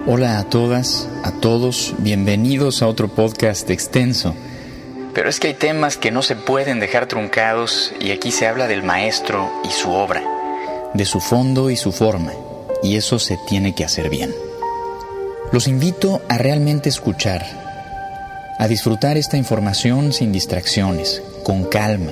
Hola a todas, a todos, bienvenidos a otro podcast extenso. Pero es que hay temas que no se pueden dejar truncados y aquí se habla del maestro y su obra, de su fondo y su forma, y eso se tiene que hacer bien. Los invito a realmente escuchar, a disfrutar esta información sin distracciones, con calma,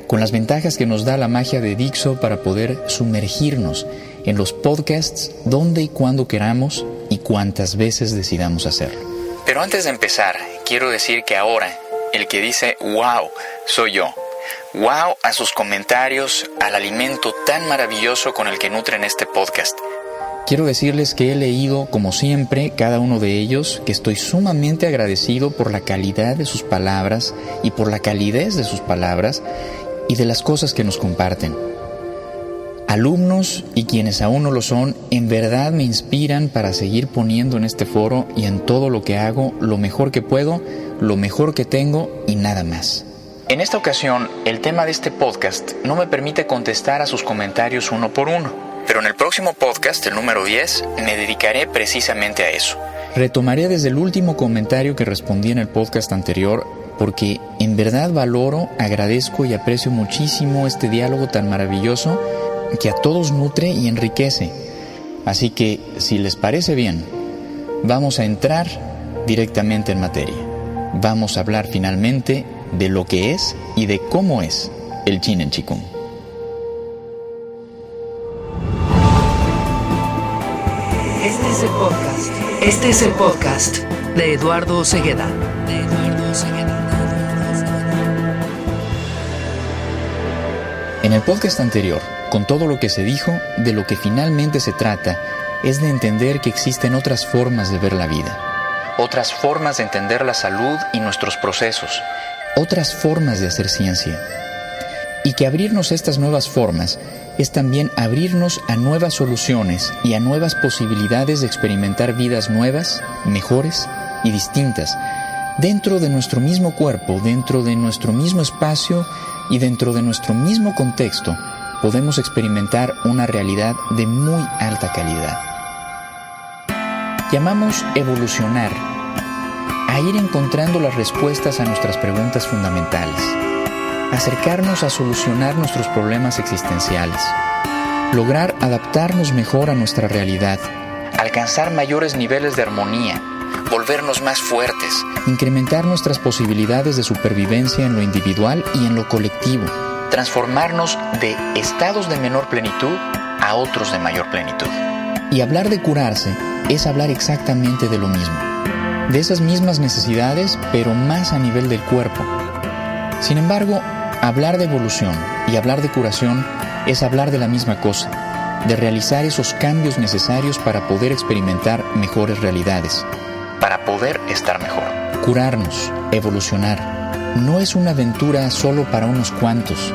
con las ventajas que nos da la magia de Dixo para poder sumergirnos en los podcasts donde y cuando queramos y cuantas veces decidamos hacerlo. Pero antes de empezar, quiero decir que ahora el que dice wow soy yo. Wow a sus comentarios, al alimento tan maravilloso con el que nutren este podcast. Quiero decirles que he leído, como siempre, cada uno de ellos, que estoy sumamente agradecido por la calidad de sus palabras y por la calidez de sus palabras y de las cosas que nos comparten. Alumnos y quienes aún no lo son, en verdad me inspiran para seguir poniendo en este foro y en todo lo que hago lo mejor que puedo, lo mejor que tengo y nada más. En esta ocasión, el tema de este podcast no me permite contestar a sus comentarios uno por uno, pero en el próximo podcast, el número 10, me dedicaré precisamente a eso. Retomaré desde el último comentario que respondí en el podcast anterior, porque en verdad valoro, agradezco y aprecio muchísimo este diálogo tan maravilloso que a todos nutre y enriquece. Así que, si les parece bien, vamos a entrar directamente en materia. Vamos a hablar finalmente de lo que es y de cómo es el Chin en Chikung. Este es el podcast de Eduardo Cegueda. En el podcast anterior, con todo lo que se dijo, de lo que finalmente se trata es de entender que existen otras formas de ver la vida, otras formas de entender la salud y nuestros procesos, otras formas de hacer ciencia. Y que abrirnos a estas nuevas formas es también abrirnos a nuevas soluciones y a nuevas posibilidades de experimentar vidas nuevas, mejores y distintas, dentro de nuestro mismo cuerpo, dentro de nuestro mismo espacio y dentro de nuestro mismo contexto. Podemos experimentar una realidad de muy alta calidad. Llamamos evolucionar a ir encontrando las respuestas a nuestras preguntas fundamentales, acercarnos a solucionar nuestros problemas existenciales, lograr adaptarnos mejor a nuestra realidad, alcanzar mayores niveles de armonía, volvernos más fuertes, incrementar nuestras posibilidades de supervivencia en lo individual y en lo colectivo, transformarnos de estados de menor plenitud a otros de mayor plenitud. Y hablar de curarse es hablar exactamente de lo mismo, de esas mismas necesidades, pero más a nivel del cuerpo. Sin embargo, hablar de evolución y hablar de curación es hablar de la misma cosa, de realizar esos cambios necesarios para poder experimentar mejores realidades, para poder estar mejor. Curarnos, evolucionar, no es una aventura solo para unos cuantos.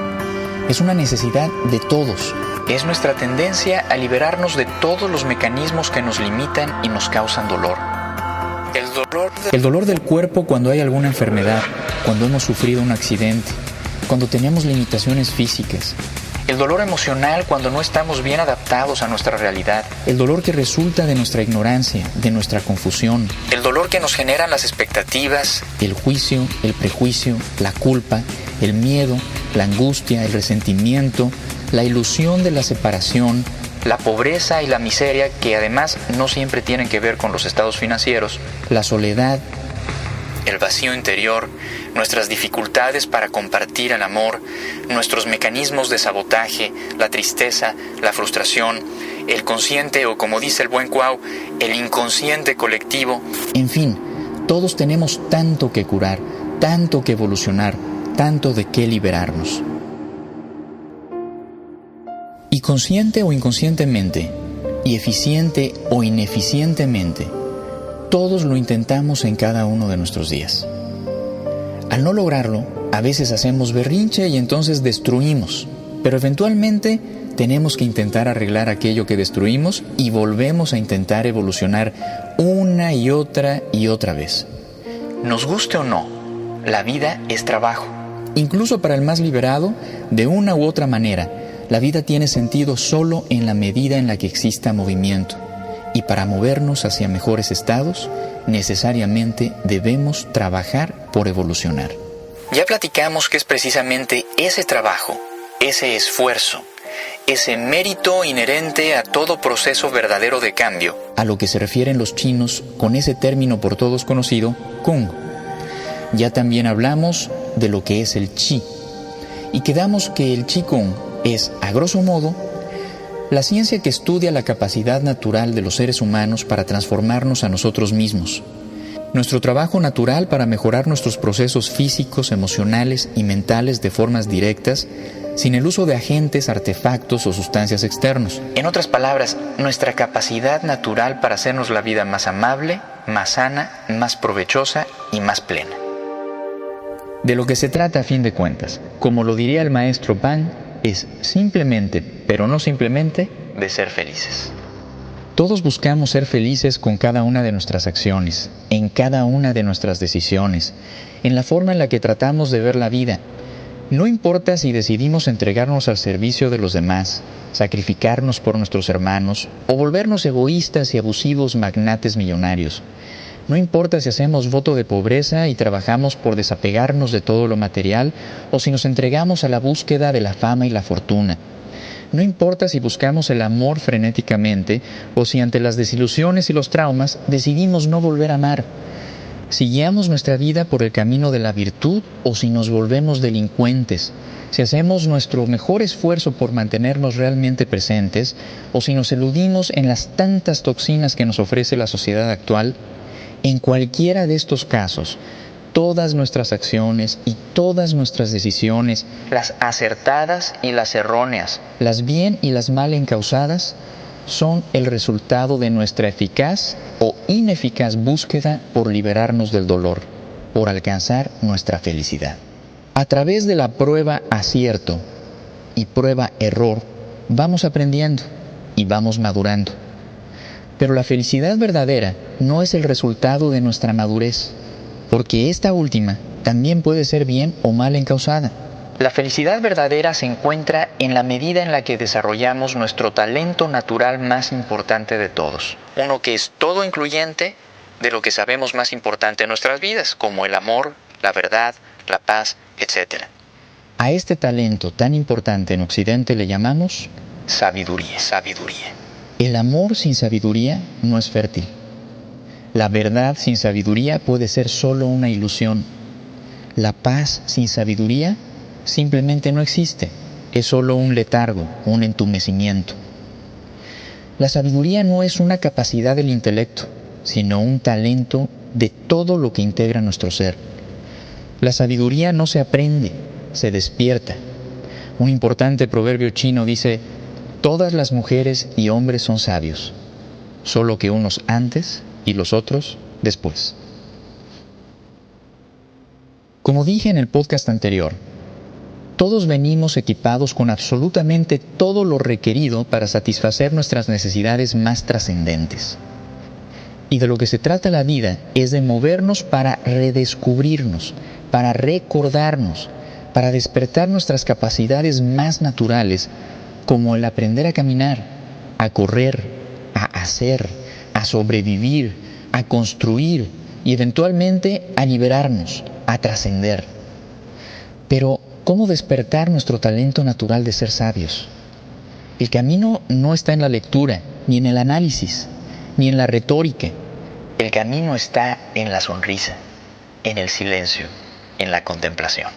Es una necesidad de todos. Es nuestra tendencia a liberarnos de todos los mecanismos que nos limitan y nos causan dolor. El dolor del cuerpo cuando hay alguna enfermedad, cuando hemos sufrido un accidente, cuando tenemos limitaciones físicas. El dolor emocional cuando no estamos bien adaptados a nuestra realidad. El dolor que resulta de nuestra ignorancia, de nuestra confusión. El dolor que nos generan las expectativas, el juicio, el prejuicio, la culpa, el miedo, la angustia, el resentimiento, la ilusión de la separación, la pobreza y la miseria, que además no siempre tienen que ver con los estados financieros, la soledad, el vacío interior, nuestras dificultades para compartir el amor, nuestros mecanismos de sabotaje, la tristeza, la frustración, el consciente o, como dice el buen Cuau, el inconsciente colectivo. En fin, todos tenemos tanto que curar, tanto que evolucionar, tanto de qué liberarnos. Y consciente o inconscientemente, y eficiente o ineficientemente, todos lo intentamos en cada uno de nuestros días. Al no lograrlo, a veces hacemos berrinche y entonces destruimos, pero eventualmente tenemos que intentar arreglar aquello que destruimos y volvemos a intentar evolucionar una y otra vez. Nos guste o no, la vida es trabajo. Incluso para el más liberado, de una u otra manera, la vida tiene sentido solo en la medida en la que exista movimiento. Y para movernos hacia mejores estados, necesariamente debemos trabajar por evolucionar. Ya platicamos que es precisamente ese trabajo, ese esfuerzo, ese mérito inherente a todo proceso verdadero de cambio, a lo que se refieren los chinos con ese término por todos conocido, Kung. Ya también hablamos de lo que es el Qi, y quedamos que el Qigong es, a grosso modo, la ciencia que estudia la capacidad natural de los seres humanos para transformarnos a nosotros mismos. Nuestro trabajo natural para mejorar nuestros procesos físicos, emocionales y mentales de formas directas, sin el uso de agentes, artefactos o sustancias externos. En otras palabras, nuestra capacidad natural para hacernos la vida más amable, más sana, más provechosa y más plena. De lo que se trata a fin de cuentas, como lo diría el maestro Pan, es simplemente, pero no simplemente, de ser felices. Todos buscamos ser felices con cada una de nuestras acciones, en cada una de nuestras decisiones, en la forma en la que tratamos de ver la vida. No importa si decidimos entregarnos al servicio de los demás, sacrificarnos por nuestros hermanos o volvernos egoístas y abusivos magnates millonarios. No importa si hacemos voto de pobreza y trabajamos por desapegarnos de todo lo material o si nos entregamos a la búsqueda de la fama y la fortuna. No importa si buscamos el amor frenéticamente o si ante las desilusiones y los traumas decidimos no volver a amar. Si guiamos nuestra vida por el camino de la virtud o si nos volvemos delincuentes. Si hacemos nuestro mejor esfuerzo por mantenernos realmente presentes o si nos eludimos en las tantas toxinas que nos ofrece la sociedad actual. En cualquiera de estos casos, todas nuestras acciones y todas nuestras decisiones, las acertadas y las erróneas, las bien y las mal encausadas, son el resultado de nuestra eficaz o ineficaz búsqueda por liberarnos del dolor, por alcanzar nuestra felicidad. A través de la prueba-acierto y prueba-error, vamos aprendiendo y vamos madurando. Pero la felicidad verdadera no es el resultado de nuestra madurez, porque esta última también puede ser bien o mal encausada. La felicidad verdadera se encuentra en la medida en la que desarrollamos nuestro talento natural más importante de todos. Uno que es todo incluyente de lo que sabemos más importante en nuestras vidas, como el amor, la verdad, la paz, etc. A este talento tan importante en Occidente le llamamos sabiduría. El amor sin sabiduría no es fértil. La verdad sin sabiduría puede ser solo una ilusión. La paz sin sabiduría simplemente no existe. Es solo un letargo, un entumecimiento. La sabiduría no es una capacidad del intelecto, sino un talento de todo lo que integra nuestro ser. La sabiduría no se aprende, se despierta. Un importante proverbio chino dice: todas las mujeres y hombres son sabios, solo que unos antes y los otros después. Como dije en el podcast anterior, todos venimos equipados con absolutamente todo lo requerido para satisfacer nuestras necesidades más trascendentes. Y de lo que se trata la vida es de movernos para redescubrirnos, para recordarnos, para despertar nuestras capacidades más naturales, como el aprender a caminar, a correr, a hacer, a sobrevivir, a construir y eventualmente a liberarnos, a trascender. Pero, ¿cómo despertar nuestro talento natural de ser sabios? El camino no está en la lectura, ni en el análisis, ni en la retórica. El camino está en la sonrisa, en el silencio, en la contemplación.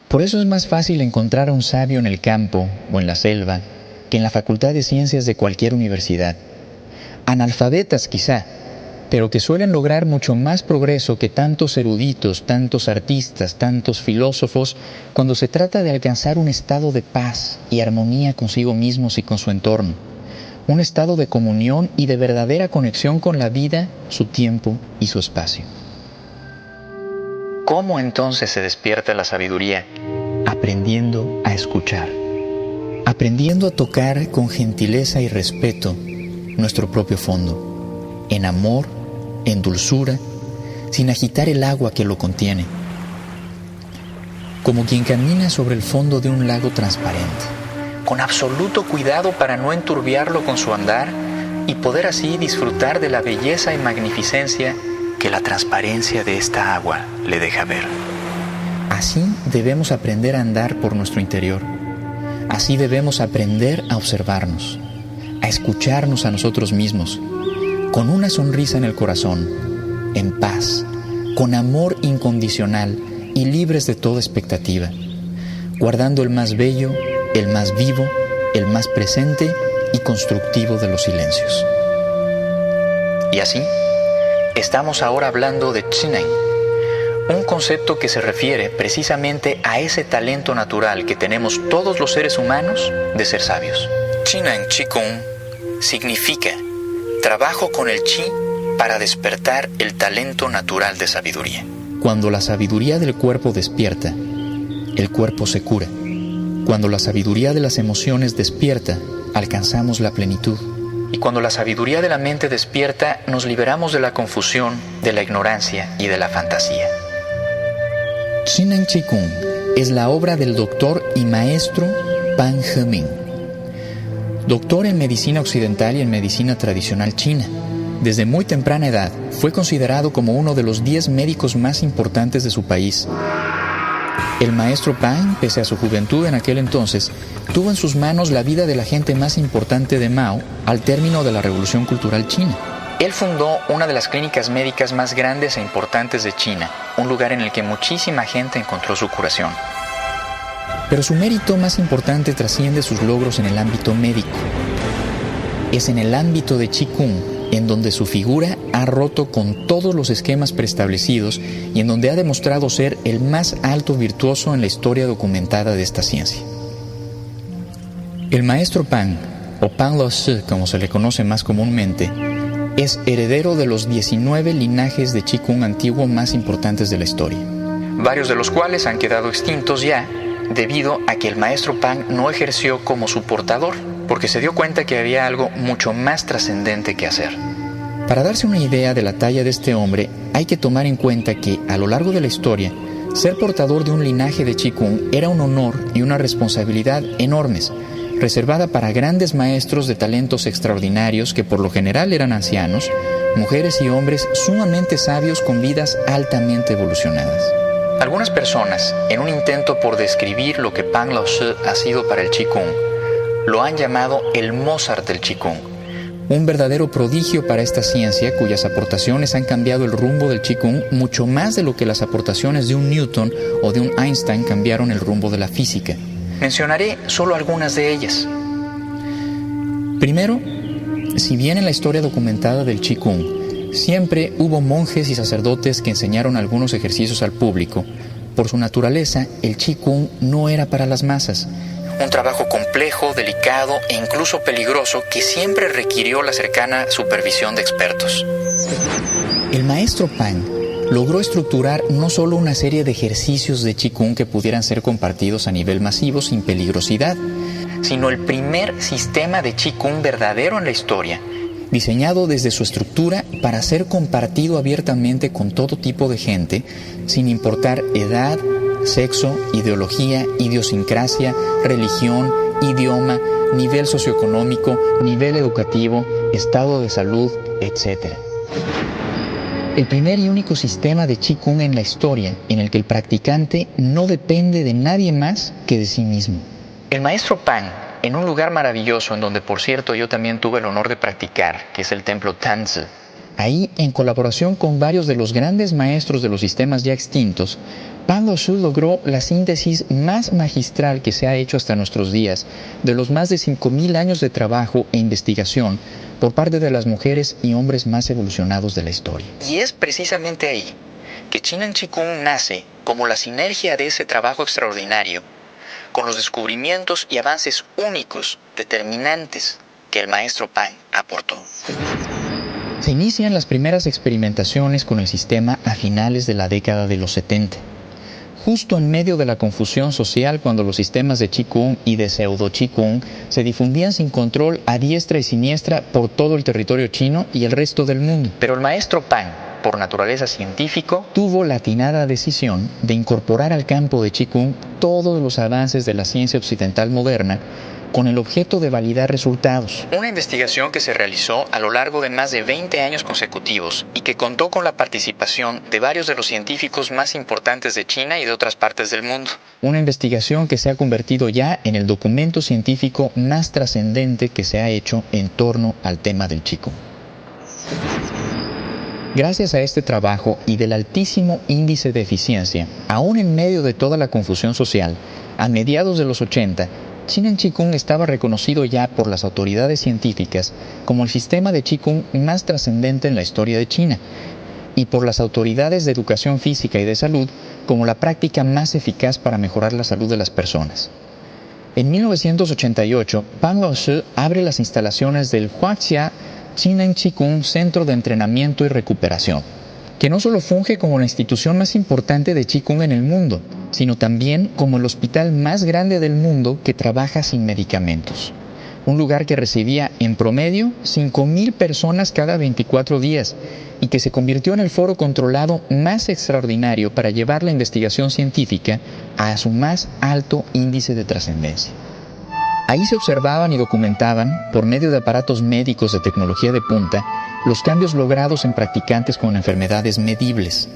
Por eso es más fácil encontrar a un sabio en el campo o en la selva que en la Facultad de Ciencias de cualquier universidad. Analfabetas quizá, pero que suelen lograr mucho más progreso que tantos eruditos, tantos artistas, tantos filósofos, cuando se trata de alcanzar un estado de paz y armonía consigo mismos y con su entorno. Un estado de comunión y de verdadera conexión con la vida, su tiempo y su espacio. ¿Cómo entonces se despierta la sabiduría? Aprendiendo a escuchar. Aprendiendo a tocar con gentileza y respeto nuestro propio fondo, en amor, en dulzura, sin agitar el agua que lo contiene. Como quien camina sobre el fondo de un lago transparente, con absoluto cuidado para no enturbiarlo con su andar y poder así disfrutar de la belleza y magnificencia que la transparencia de esta agua le deja ver. Así debemos aprender a andar por nuestro interior. Así debemos aprender a observarnos, a escucharnos a nosotros mismos, con una sonrisa en el corazón, en paz, con amor incondicional y libres de toda expectativa, guardando el más bello, el más vivo, el más presente y constructivo de los silencios. Y así, estamos ahora hablando de Chinen, un concepto que se refiere precisamente a ese talento natural que tenemos todos los seres humanos de ser sabios. Chinen Qigong significa trabajo con el chi para despertar el talento natural de sabiduría. Cuando la sabiduría del cuerpo despierta, el cuerpo se cura. Cuando la sabiduría de las emociones despierta, alcanzamos la plenitud. Y cuando la sabiduría de la mente despierta, nos liberamos de la confusión, de la ignorancia y de la fantasía. Chinen Qigong es la obra del doctor y maestro Pan He-Ming, doctor en medicina occidental y en medicina tradicional china. Desde muy temprana edad, fue considerado como uno de los 10 médicos más importantes de su país. El maestro Pan, pese a su juventud en aquel entonces, tuvo en sus manos la vida de la gente más importante de Mao al término de la Revolución Cultural China. Él fundó una de las clínicas médicas más grandes e importantes de China, un lugar en el que muchísima gente encontró su curación. Pero su mérito más importante trasciende sus logros en el ámbito médico. Es en el ámbito de Qigong en donde su figura ha roto con todos los esquemas preestablecidos y en donde ha demostrado ser el más alto virtuoso en la historia documentada de esta ciencia. El maestro Pan, o Pan Lo Si como se le conoce más comúnmente, es heredero de los 19 linajes de Qigong antiguo más importantes de la historia, varios de los cuales han quedado extintos ya debido a que el maestro Pan no ejerció como su portador, porque se dio cuenta que había algo mucho más trascendente que hacer. Para darse una idea de la talla de este hombre, hay que tomar en cuenta que, a lo largo de la historia, ser portador de un linaje de Qigong era un honor y una responsabilidad enormes, reservada para grandes maestros de talentos extraordinarios que por lo general eran ancianos, mujeres y hombres sumamente sabios con vidas altamente evolucionadas. Algunas personas, en un intento por describir lo que Pan Lo Si ha sido para el Qigong, lo han llamado el Mozart del Qigong, un verdadero prodigio para esta ciencia cuyas aportaciones han cambiado el rumbo del Qigong mucho más de lo que las aportaciones de un Newton o de un Einstein cambiaron el rumbo de la física. Mencionaré solo algunas de ellas. Primero, si bien en la historia documentada del Qigong siempre hubo monjes y sacerdotes que enseñaron algunos ejercicios al público, por su naturaleza el Qigong no era para las masas. Un trabajo complejo, delicado e incluso peligroso que siempre requirió la cercana supervisión de expertos. El maestro Pan logró estructurar no solo una serie de ejercicios de Qigong que pudieran ser compartidos a nivel masivo sin peligrosidad, sino el primer sistema de Qigong verdadero en la historia, diseñado desde su estructura para ser compartido abiertamente con todo tipo de gente, sin importar edad, sexo, ideología, idiosincrasia, religión, idioma, nivel socioeconómico, nivel educativo, estado de salud, etc. El primer y único sistema de Qigong en la historia en el que el practicante no depende de nadie más que de sí mismo. El maestro Pan, en un lugar maravilloso en donde, por cierto, yo también tuve el honor de practicar, que es el templo Tanzi. Ahí, en colaboración con varios de los grandes maestros de los sistemas ya extintos, Pan Lo Si logró la síntesis más magistral que se ha hecho hasta nuestros días de los más de 5,000 años de trabajo e investigación por parte de las mujeres y hombres más evolucionados de la historia. Y es precisamente ahí que Chinen Qigong nace como la sinergia de ese trabajo extraordinario con los descubrimientos y avances únicos, determinantes, que el maestro Pan aportó. Se inician las primeras experimentaciones con el sistema a finales de la década de los 70. Justo en medio de la confusión social cuando los sistemas de Qigong y de pseudo-Qigong se difundían sin control a diestra y siniestra por todo el territorio chino y el resto del mundo. Pero el maestro Pan, por naturaleza científico, tuvo la atinada decisión de incorporar al campo de Qigong todos los avances de la ciencia occidental moderna con el objeto de validar resultados. Una investigación que se realizó a lo largo de más de 20 años consecutivos y que contó con la participación de varios de los científicos más importantes de China y de otras partes del mundo. Una investigación que se ha convertido ya en el documento científico más trascendente que se ha hecho en torno al tema del Qigong. Gracias a este trabajo y del altísimo índice de eficiencia, aún en medio de toda la confusión social, a mediados de los 80, Chinen Qigong estaba reconocido ya por las autoridades científicas como el sistema de Qigong más trascendente en la historia de China y por las autoridades de educación física y de salud como la práctica más eficaz para mejorar la salud de las personas. En 1988, Pang Lao-Shi abre las instalaciones del Huaxia Chinen Qigong Centro de Entrenamiento y Recuperación, que no solo funge como la institución más importante de Qigong en el mundo, sino también como el hospital más grande del mundo que trabaja sin medicamentos. Un lugar que recibía en promedio 5,000 personas cada 24 días y que se convirtió en el foro controlado más extraordinario para llevar la investigación científica a su más alto índice de trascendencia. Ahí se observaban y documentaban, por medio de aparatos médicos de tecnología de punta, los cambios logrados en practicantes con enfermedades medibles.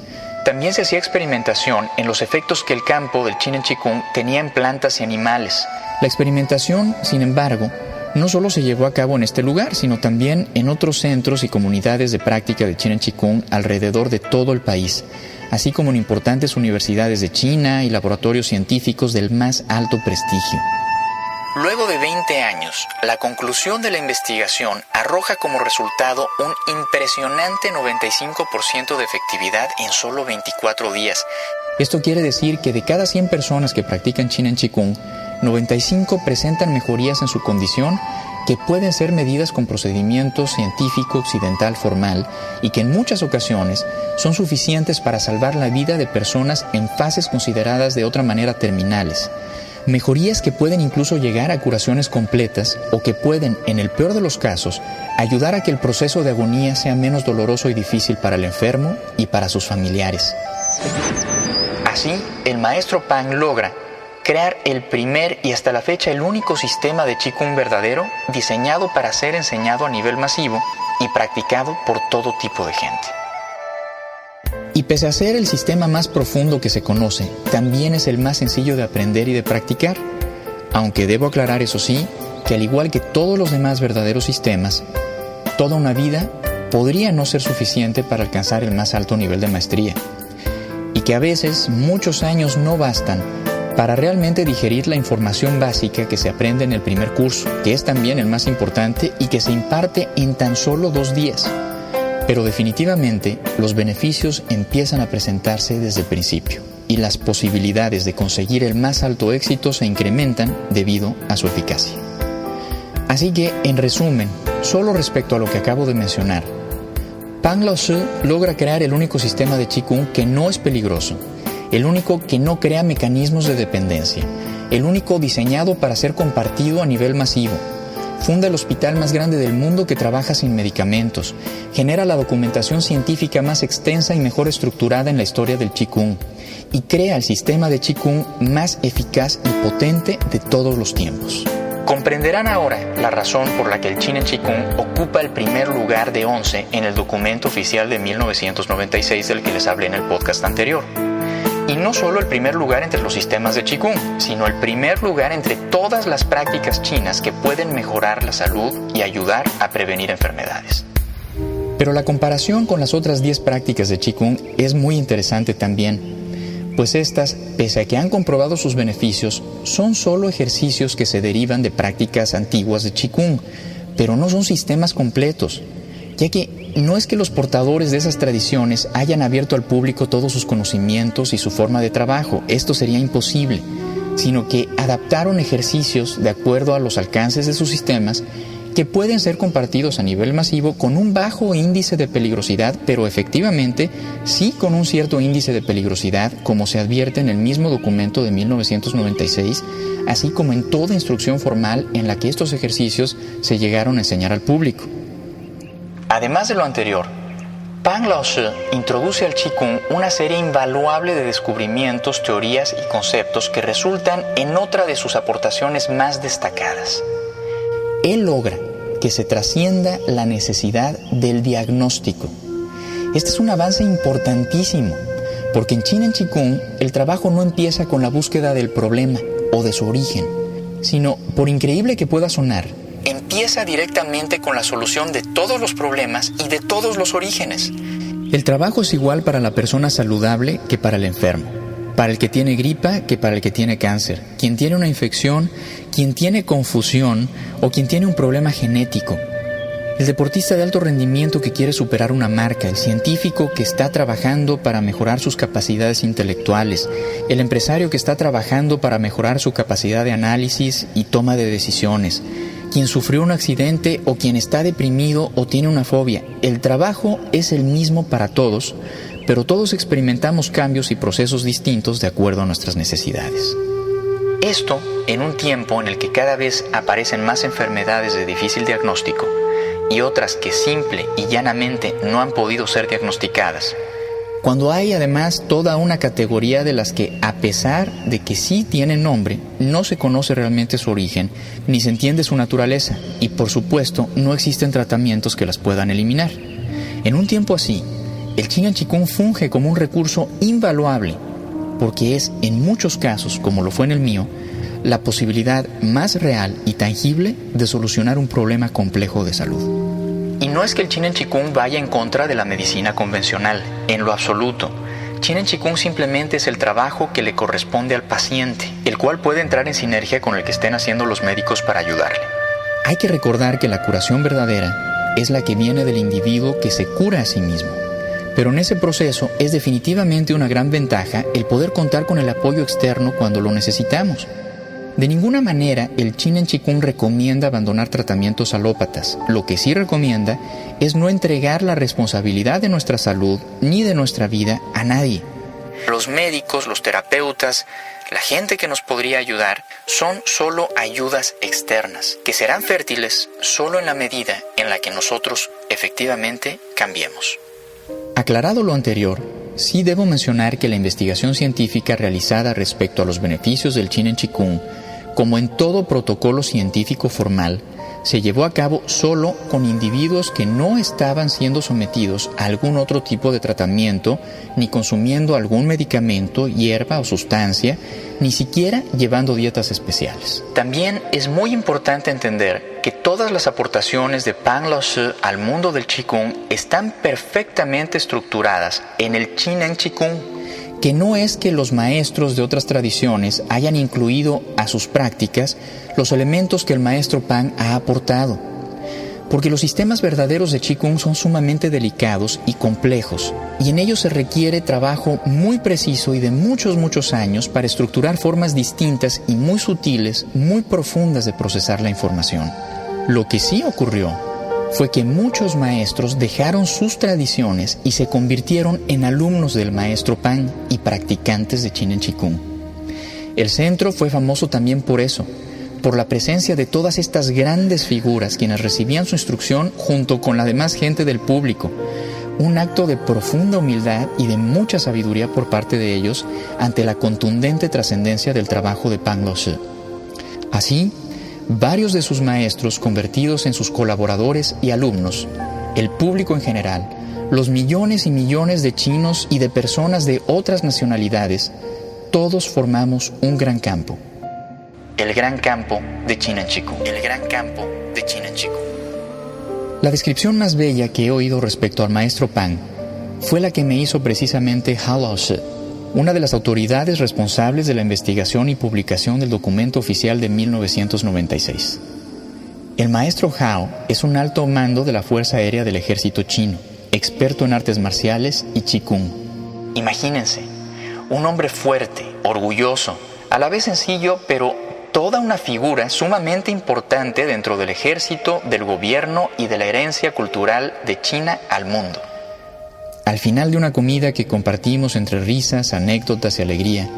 También se hacía experimentación en los efectos que el campo del Chinen Qigong tenía en plantas y animales. La experimentación, sin embargo, no solo se llevó a cabo en este lugar, sino también en otros centros y comunidades de práctica de Chinen Qigong alrededor de todo el país, así como en importantes universidades de China y laboratorios científicos del más alto prestigio. Luego de 20 años, la conclusión de la investigación arroja como resultado un impresionante 95% de efectividad en solo 24 días. Esto quiere decir que de cada 100 personas que practican Chinen Qigong, 95 presentan mejorías en su condición que pueden ser medidas con procedimientos científico occidental formal y que en muchas ocasiones son suficientes para salvar la vida de personas en fases consideradas de otra manera terminales. Mejorías que pueden incluso llegar a curaciones completas o que pueden, en el peor de los casos, ayudar a que el proceso de agonía sea menos doloroso y difícil para el enfermo y para sus familiares. Así, el maestro Pang logra crear el primer y hasta la fecha el único sistema de Qigong verdadero diseñado para ser enseñado a nivel masivo y practicado por todo tipo de gente. Y pese a ser el sistema más profundo que se conoce, también es el más sencillo de aprender y de practicar. Aunque debo aclarar, eso sí, que al igual que todos los demás verdaderos sistemas, toda una vida podría no ser suficiente para alcanzar el más alto nivel de maestría. Y que a veces muchos años no bastan para realmente digerir la información básica que se aprende en el primer curso, que es también el más importante y que se imparte en tan solo 2 días. Pero definitivamente los beneficios empiezan a presentarse desde el principio y las posibilidades de conseguir el más alto éxito se incrementan debido a su eficacia. Así que, en resumen, solo respecto a lo que acabo de mencionar, Pang Lao-Shi logra crear el único sistema de Qigong que no es peligroso, el único que no crea mecanismos de dependencia, el único diseñado para ser compartido a nivel masivo. Funda el hospital más grande del mundo que trabaja sin medicamentos, genera la documentación científica más extensa y mejor estructurada en la historia del Qigong y crea el sistema de Qigong más eficaz y potente de todos los tiempos. Comprenderán ahora la razón por la que el Chinen Qigong ocupa el primer lugar de 11 en el documento oficial de 1996 del que les hablé en el podcast anterior. Y no solo el primer lugar entre los sistemas de Qigong, sino el primer lugar entre todas las prácticas chinas que pueden mejorar la salud y ayudar a prevenir enfermedades. Pero la comparación con las otras 10 prácticas de Qigong es muy interesante también, pues estas, pese a que han comprobado sus beneficios, son solo ejercicios que se derivan de prácticas antiguas de Qigong, pero no son sistemas completos, ya que no es que los portadores de esas tradiciones hayan abierto al público todos sus conocimientos y su forma de trabajo, esto sería imposible, sino que adaptaron ejercicios de acuerdo a los alcances de sus sistemas que pueden ser compartidos a nivel masivo con un bajo índice de peligrosidad, pero efectivamente sí con un cierto índice de peligrosidad, como se advierte en el mismo documento de 1996, así como en toda instrucción formal en la que estos ejercicios se llegaron a enseñar al público. Además de lo anterior, Pang Lao-shi introduce al Qigong una serie invaluable de descubrimientos, teorías y conceptos que resultan en otra de sus aportaciones más destacadas. Él logra que se trascienda la necesidad del diagnóstico. Este es un avance importantísimo, porque en Chinen Qigong el trabajo no empieza con la búsqueda del problema o de su origen, sino, por increíble que pueda sonar, empieza directamente con la solución de todos los problemas y de todos los orígenes. El trabajo es igual para la persona saludable que para el enfermo, para el que tiene gripa que para el que tiene cáncer, quien tiene una infección, quien tiene confusión o quien tiene un problema genético. El deportista de alto rendimiento que quiere superar una marca, el científico que está trabajando para mejorar sus capacidades intelectuales, el empresario que está trabajando para mejorar su capacidad de análisis y toma de decisiones, quien sufrió un accidente o quien está deprimido o tiene una fobia. El trabajo es el mismo para todos, pero todos experimentamos cambios y procesos distintos de acuerdo a nuestras necesidades. Esto en un tiempo en el que cada vez aparecen más enfermedades de difícil diagnóstico y otras que simple y llanamente no han podido ser diagnosticadas. Cuando hay además toda una categoría de las que, a pesar de que sí tienen nombre, no se conoce realmente su origen, ni se entiende su naturaleza, y por supuesto no existen tratamientos que las puedan eliminar. En un tiempo así, el Chinen Qigong funge como un recurso invaluable, porque es, en muchos casos, como lo fue en el mío, la posibilidad más real y tangible de solucionar un problema complejo de salud. Y no es que el Chinen Qigong vaya en contra de la medicina convencional, en lo absoluto. Chinen Qigong simplemente es el trabajo que le corresponde al paciente, el cual puede entrar en sinergia con el que estén haciendo los médicos para ayudarle. Hay que recordar que la curación verdadera es la que viene del individuo que se cura a sí mismo. Pero en ese proceso es definitivamente una gran ventaja el poder contar con el apoyo externo cuando lo necesitamos. De ninguna manera el Chinen Qigong recomienda abandonar tratamientos alópatas. Lo que sí recomienda es no entregar la responsabilidad de nuestra salud ni de nuestra vida a nadie. Los médicos, los terapeutas, la gente que nos podría ayudar son solo ayudas externas, que serán fértiles solo en la medida en la que nosotros efectivamente cambiemos. Aclarado lo anterior, sí debo mencionar que la investigación científica realizada respecto a los beneficios del Chinen Qigong, como en todo protocolo científico formal, se llevó a cabo solo con individuos que no estaban siendo sometidos a algún otro tipo de tratamiento, ni consumiendo algún medicamento, hierba o sustancia, ni siquiera llevando dietas especiales. También es muy importante entender que todas las aportaciones de Pang Lao-shi al mundo del Qigong están perfectamente estructuradas en el Chinen Qigong, que no es que los maestros de otras tradiciones hayan incluido a sus prácticas los elementos que el maestro Pang ha aportado, porque los sistemas verdaderos de Qigong son sumamente delicados y complejos, y en ellos se requiere trabajo muy preciso y de muchos años para estructurar formas distintas y muy sutiles, muy profundas de procesar la información. Lo que sí ocurrió fue que muchos maestros dejaron sus tradiciones y se convirtieron en alumnos del maestro Pang y practicantes de Chinen Qigong. El centro fue famoso también por eso, por la presencia de todas estas grandes figuras quienes recibían su instrucción junto con la demás gente del público. Un acto de profunda humildad y de mucha sabiduría por parte de ellos ante la contundente trascendencia del trabajo de Pang Lao-shi. Así, varios de sus maestros convertidos en sus colaboradores y alumnos, el público en general, los millones y millones de chinos y de personas de otras nacionalidades, todos formamos un gran campo. El gran campo de Chinen Qigong. El gran campo de Chinen Qigong. La descripción más bella que he oído respecto al maestro Pang fue la que me hizo precisamente Hao Lao-shi, una de las autoridades responsables de la investigación y publicación del documento oficial de 1996. El maestro Hao es un alto mando de la Fuerza Aérea del Ejército Chino, experto en artes marciales y Qigong. Imagínense, un hombre fuerte, orgulloso, a la vez sencillo, pero toda una figura sumamente importante dentro del ejército, del gobierno y de la herencia cultural de China al mundo. Al final de una comida que compartimos entre risas, anécdotas y alegría,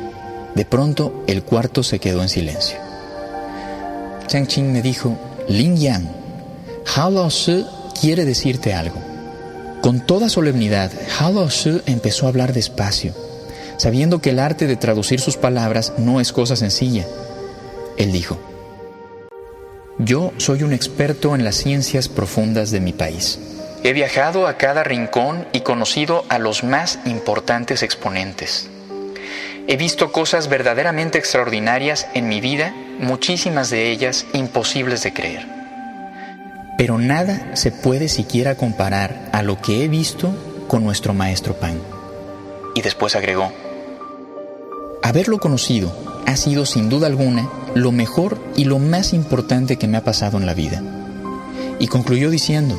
de pronto el cuarto se quedó en silencio. Chang Ching me dijo: Lin Yang, Hao Lao-shi quiere decirte algo. Con toda solemnidad, Hao Lao-Shi empezó a hablar despacio, sabiendo que el arte de traducir sus palabras no es cosa sencilla. Él dijo: yo soy un experto en las ciencias profundas de mi país. He viajado a cada rincón y conocido a los más importantes exponentes. He visto cosas verdaderamente extraordinarias en mi vida, muchísimas de ellas imposibles de creer. Pero nada se puede siquiera comparar a lo que he visto con nuestro maestro Pan. Y después agregó: haberlo conocido ha sido sin duda alguna lo mejor y lo más importante que me ha pasado en la vida. Y concluyó diciendo: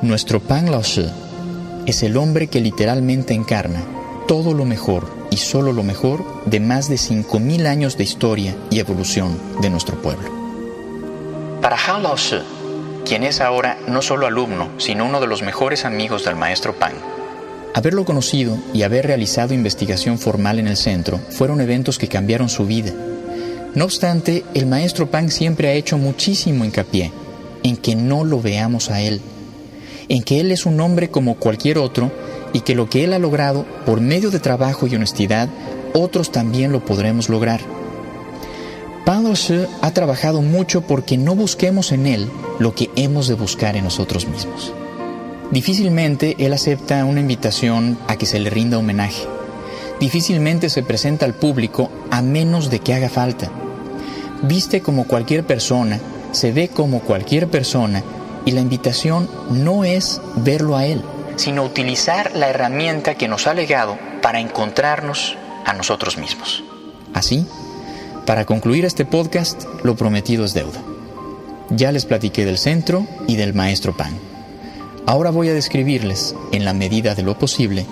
nuestro Pan Lao-Shi es el hombre que literalmente encarna todo lo mejor y solo lo mejor de más de 5,000 años de historia y evolución de nuestro pueblo. Para Hao Lao-Shi, quien es ahora no solo alumno, sino uno de los mejores amigos del maestro Pan, haberlo conocido y haber realizado investigación formal en el centro fueron eventos que cambiaron su vida. No obstante, el maestro Pan siempre ha hecho muchísimo hincapié en que no lo veamos a él, en que él es un hombre como cualquier otro y que lo que él ha logrado por medio de trabajo y honestidad, otros también lo podremos lograr. Pan Lao-Shi ha trabajado mucho porque no busquemos en él lo que hemos de buscar en nosotros mismos. Difícilmente él acepta una invitación a que se le rinda homenaje. Difícilmente se presenta al público a menos de que haga falta. Viste como cualquier persona, se ve como cualquier persona, y la invitación no es verlo a él, sino utilizar la herramienta que nos ha legado para encontrarnos a nosotros mismos. Así, para concluir este podcast, lo prometido es deuda. Ya les platiqué del centro y del maestro Pan. Ahora voy a describirles, en la medida de lo posible,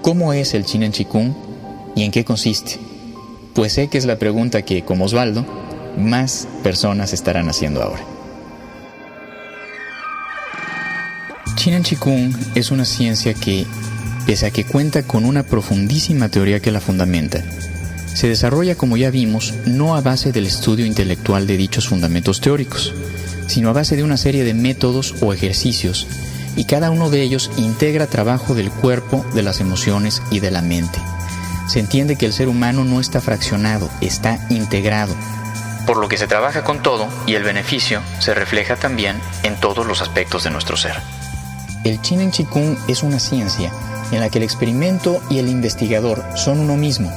cómo es el Chinen Chikung y en qué consiste, pues sé que es la pregunta que, como Osvaldo, más personas estarán haciendo ahora. Chinen Chikung es una ciencia que, pese a que cuenta con una profundísima teoría que la fundamenta, se desarrolla, como ya vimos, no a base del estudio intelectual de dichos fundamentos teóricos, sino a base de una serie de métodos o ejercicios, y cada uno de ellos integra trabajo del cuerpo, de las emociones y de la mente. Se entiende que el ser humano no está fraccionado, está integrado, por lo que se trabaja con todo y el beneficio se refleja también en todos los aspectos de nuestro ser. El Chinen Chikung es una ciencia en la que el experimento y el investigador son uno mismo.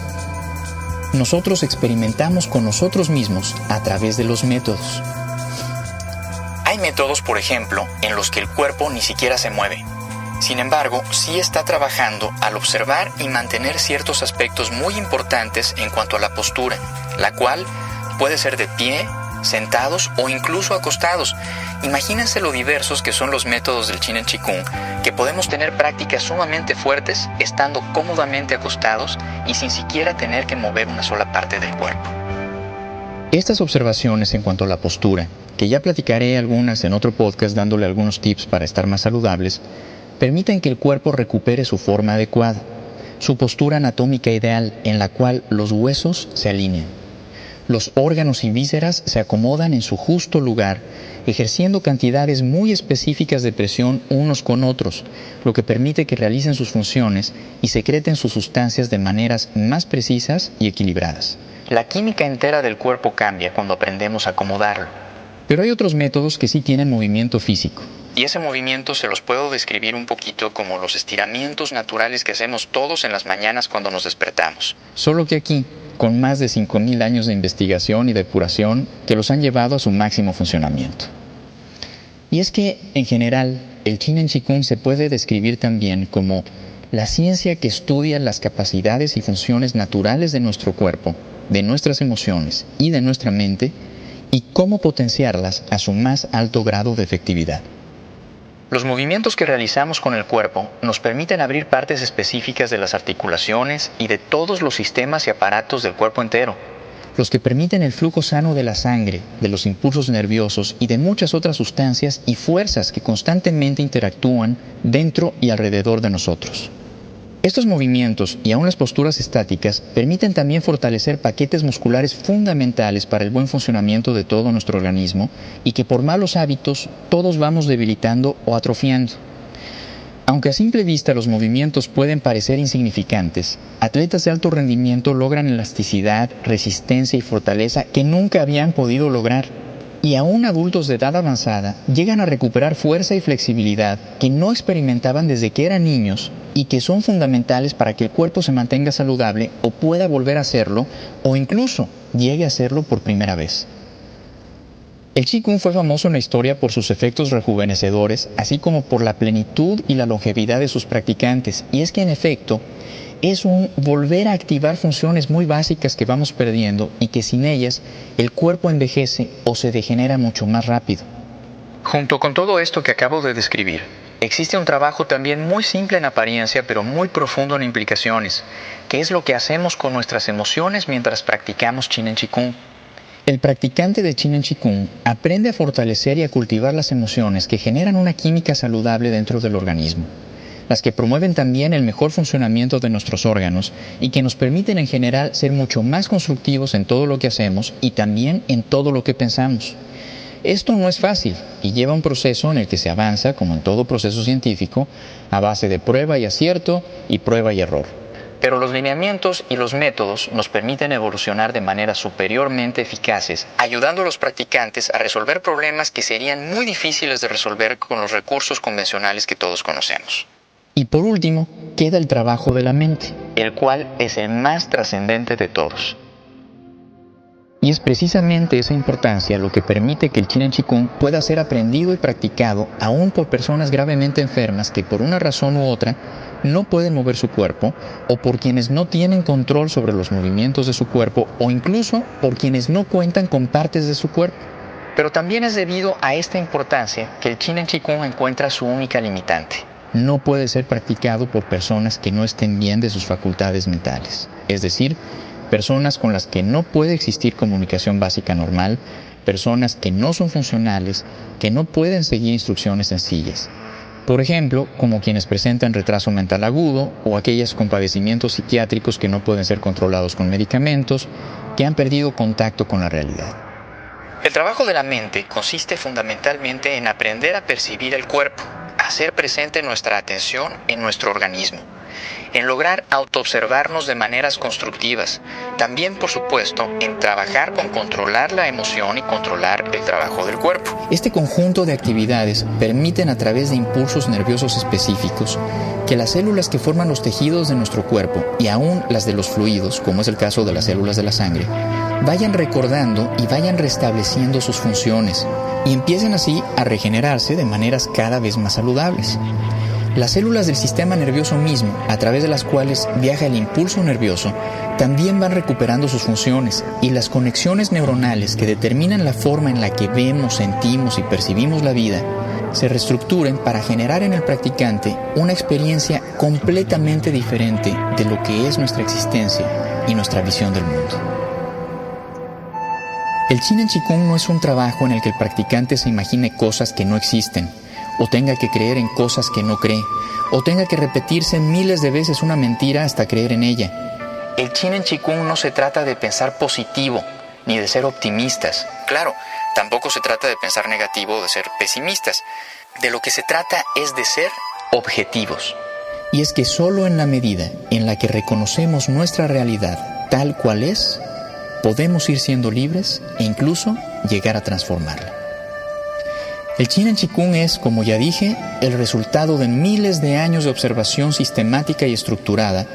Nosotros experimentamos con nosotros mismos a través de los métodos. Hay métodos, por ejemplo, en los que el cuerpo ni siquiera se mueve. Sin embargo, sí está trabajando al observar y mantener ciertos aspectos muy importantes en cuanto a la postura, la cual puede ser de pie, sentados o incluso acostados. Imagínense lo diversos que son los métodos del Chinen Chikung, que podemos tener prácticas sumamente fuertes estando cómodamente acostados y sin siquiera tener que mover una sola parte del cuerpo. Estas observaciones en cuanto a la postura, que ya platicaré algunas en otro podcast dándole algunos tips para estar más saludables, permiten que el cuerpo recupere su forma adecuada, su postura anatómica ideal en la cual los huesos se alinean. Los órganos y vísceras se acomodan en su justo lugar, ejerciendo cantidades muy específicas de presión unos con otros, lo que permite que realicen sus funciones y secreten sus sustancias de maneras más precisas y equilibradas. La química entera del cuerpo cambia cuando aprendemos a acomodarlo. Pero hay otros métodos que sí tienen movimiento físico. Y ese movimiento se los puedo describir un poquito como los estiramientos naturales que hacemos todos en las mañanas cuando nos despertamos. Solo que aquí, con más de 5,000 años de investigación y depuración que los han llevado a su máximo funcionamiento. Y es que, en general, el Chinen Chikung se puede describir también como la ciencia que estudia las capacidades y funciones naturales de nuestro cuerpo, de nuestras emociones y de nuestra mente, y cómo potenciarlas a su más alto grado de efectividad. Los movimientos que realizamos con el cuerpo nos permiten abrir partes específicas de las articulaciones y de todos los sistemas y aparatos del cuerpo entero, los que permiten el flujo sano de la sangre, de los impulsos nerviosos y de muchas otras sustancias y fuerzas que constantemente interactúan dentro y alrededor de nosotros. Estos movimientos y aún las posturas estáticas permiten también fortalecer paquetes musculares fundamentales para el buen funcionamiento de todo nuestro organismo y que por malos hábitos todos vamos debilitando o atrofiando. Aunque a simple vista los movimientos pueden parecer insignificantes, atletas de alto rendimiento logran elasticidad, resistencia y fortaleza que nunca habían podido lograr. Y aún adultos de edad avanzada llegan a recuperar fuerza y flexibilidad que no experimentaban desde que eran niños y que son fundamentales para que el cuerpo se mantenga saludable o pueda volver a hacerlo o incluso llegue a hacerlo por primera vez. El Qigong fue famoso en la historia por sus efectos rejuvenecedores, así como por la plenitud y la longevidad de sus practicantes. Y es que en efecto, es un volver a activar funciones muy básicas que vamos perdiendo y que sin ellas el cuerpo envejece o se degenera mucho más rápido. Junto con todo esto que acabo de describir, existe un trabajo también muy simple en apariencia pero muy profundo en implicaciones, que es lo que hacemos con nuestras emociones mientras practicamos Qigong Qigong. El practicante de Qigong Qigong aprende a fortalecer y a cultivar las emociones que generan una química saludable dentro del organismo, las que promueven también el mejor funcionamiento de nuestros órganos y que nos permiten en general ser mucho más constructivos en todo lo que hacemos y también en todo lo que pensamos. Esto no es fácil y lleva un proceso en el que se avanza, como en todo proceso científico, a base de prueba y acierto y prueba y error. Pero los lineamientos y los métodos nos permiten evolucionar de maneras superiormente eficaces, ayudando a los practicantes a resolver problemas que serían muy difíciles de resolver con los recursos convencionales que todos conocemos. Y por último, queda el trabajo de la mente, el cual es el más trascendente de todos. Y es precisamente esa importancia lo que permite que el Qigong Qigong pueda ser aprendido y practicado aún por personas gravemente enfermas que por una razón u otra no pueden mover su cuerpo, o por quienes no tienen control sobre los movimientos de su cuerpo, o incluso por quienes no cuentan con partes de su cuerpo. Pero también es debido a esta importancia que el Qigong Qigong encuentra su única limitante. No puede ser practicado por personas que no estén bien de sus facultades mentales, es decir, personas con las que no puede existir comunicación básica normal, personas que no son funcionales, que no pueden seguir instrucciones sencillas. Por ejemplo, como quienes presentan retraso mental agudo o aquellas con padecimientos psiquiátricos que no pueden ser controlados con medicamentos, que han perdido contacto con la realidad. El trabajo de la mente consiste fundamentalmente en aprender a percibir el cuerpo, a hacer presente nuestra atención en nuestro organismo, en lograr autoobservarnos de maneras constructivas, también por supuesto en trabajar con controlar la emoción y controlar el trabajo del cuerpo. Este conjunto de actividades permiten a través de impulsos nerviosos específicos que las células que forman los tejidos de nuestro cuerpo y aún las de los fluidos, como es el caso de las células de la sangre, vayan recordando y vayan restableciendo sus funciones y empiecen así a regenerarse de maneras cada vez más saludables. Las células del sistema nervioso mismo, a través de las cuales viaja el impulso nervioso, también van recuperando sus funciones y las conexiones neuronales que determinan la forma en la que vemos, sentimos y percibimos la vida, se reestructuren para generar en el practicante una experiencia completamente diferente de lo que es nuestra existencia y nuestra visión del mundo. El Qigong Qigong no es un trabajo en el que el practicante se imagine cosas que no existen, o tenga que creer en cosas que no cree, o tenga que repetirse miles de veces una mentira hasta creer en ella. El Qigong Qigong no se trata de pensar positivo, ni de ser optimistas. Claro, tampoco se trata de pensar negativo o de ser pesimistas. De lo que se trata es de ser objetivos. Y es que solo en la medida en la que reconocemos nuestra realidad tal cual es, podemos ir siendo libres e incluso llegar a transformarla. El Qigong Qigong es, como ya dije, el resultado de miles de años de observación sistemática y estructurada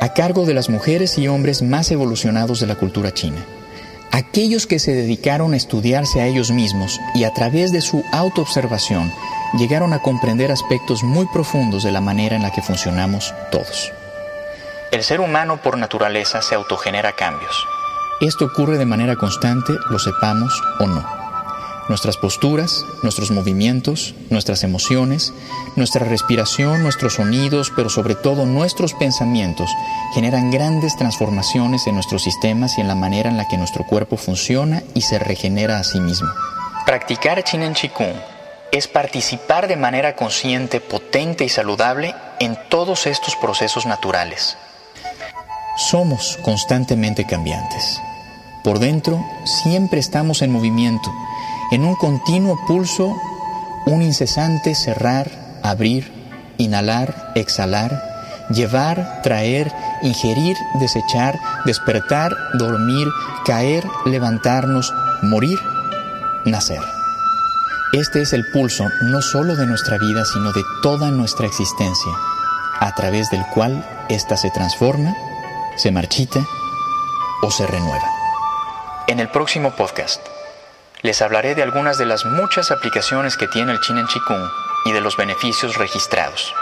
a cargo de las mujeres y hombres más evolucionados de la cultura china. Aquellos que se dedicaron a estudiarse a ellos mismos y a través de su autoobservación llegaron a comprender aspectos muy profundos de la manera en la que funcionamos todos. El ser humano por naturaleza se autogenera cambios. Esto ocurre de manera constante, lo sepamos o no. Nuestras posturas, nuestros movimientos, nuestras emociones, nuestra respiración, nuestros sonidos, pero sobre todo nuestros pensamientos, generan grandes transformaciones en nuestros sistemas y en la manera en la que nuestro cuerpo funciona y se regenera a sí mismo. Practicar Qigong Qigong es participar de manera consciente, potente y saludable en todos estos procesos naturales. Somos constantemente cambiantes. Por dentro siempre estamos en movimiento, en un continuo pulso, un incesante cerrar, abrir, inhalar, exhalar, llevar, traer, ingerir, desechar, despertar, dormir, caer, levantarnos, morir, nacer. Este es el pulso no solo de nuestra vida, sino de toda nuestra existencia, a través del cual ésta se transforma, se marchita o se renueva. En el próximo podcast, les hablaré de algunas de las muchas aplicaciones que tiene el Chinen Chikung y de los beneficios registrados.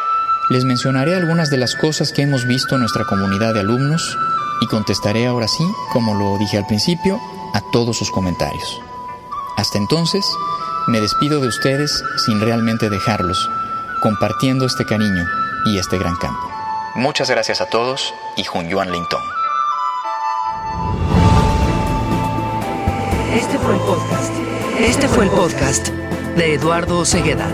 Les mencionaré algunas de las cosas que hemos visto en nuestra comunidad de alumnos y contestaré ahora sí, como lo dije al principio, a todos sus comentarios. Hasta entonces, me despido de ustedes sin realmente dejarlos, compartiendo este cariño y este gran campo. Muchas gracias a todos y Hun Yuan Ling Tong. Este fue el podcast de Eduardo Cegueda.